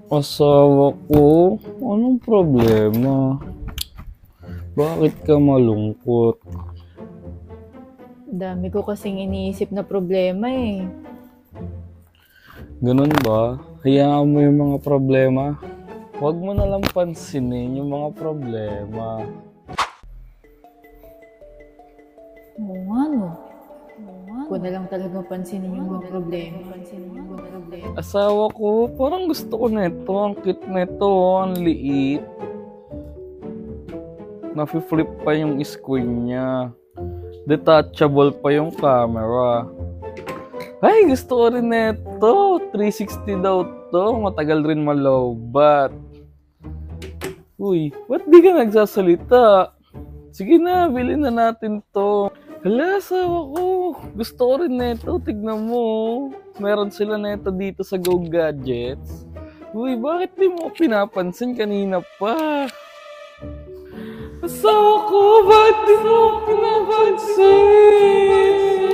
Asawa ko? Anong problema? Bakit ka malungkot? Dami ko kasing iniisip na problema eh. Ganun ba? Hayaan mo yung mga problema. Huwag mo na lang pansinin yung mga problema. Oo nga no. Huwag na lang talaga pansinin yung mga problema. Asawa ko, parang gusto ko nito. Ang cute nito, ang liit. Nafi-flip pa yung screen niya. Detachable pa yung camera. Ay, gusto ko rin nito. 360 daw to. Matagal rin malowbat. Uy, ba't di ka nagsasalita? Sige na, bilhin na natin to. Hala, asawa ko. Gusto ko rin nito. Tignan mo. Meron sila nito dito sa Go Gadgets. Uy, bakit di mo pinapansin kanina pa? Asawa ko, bakit di mo pinapansin?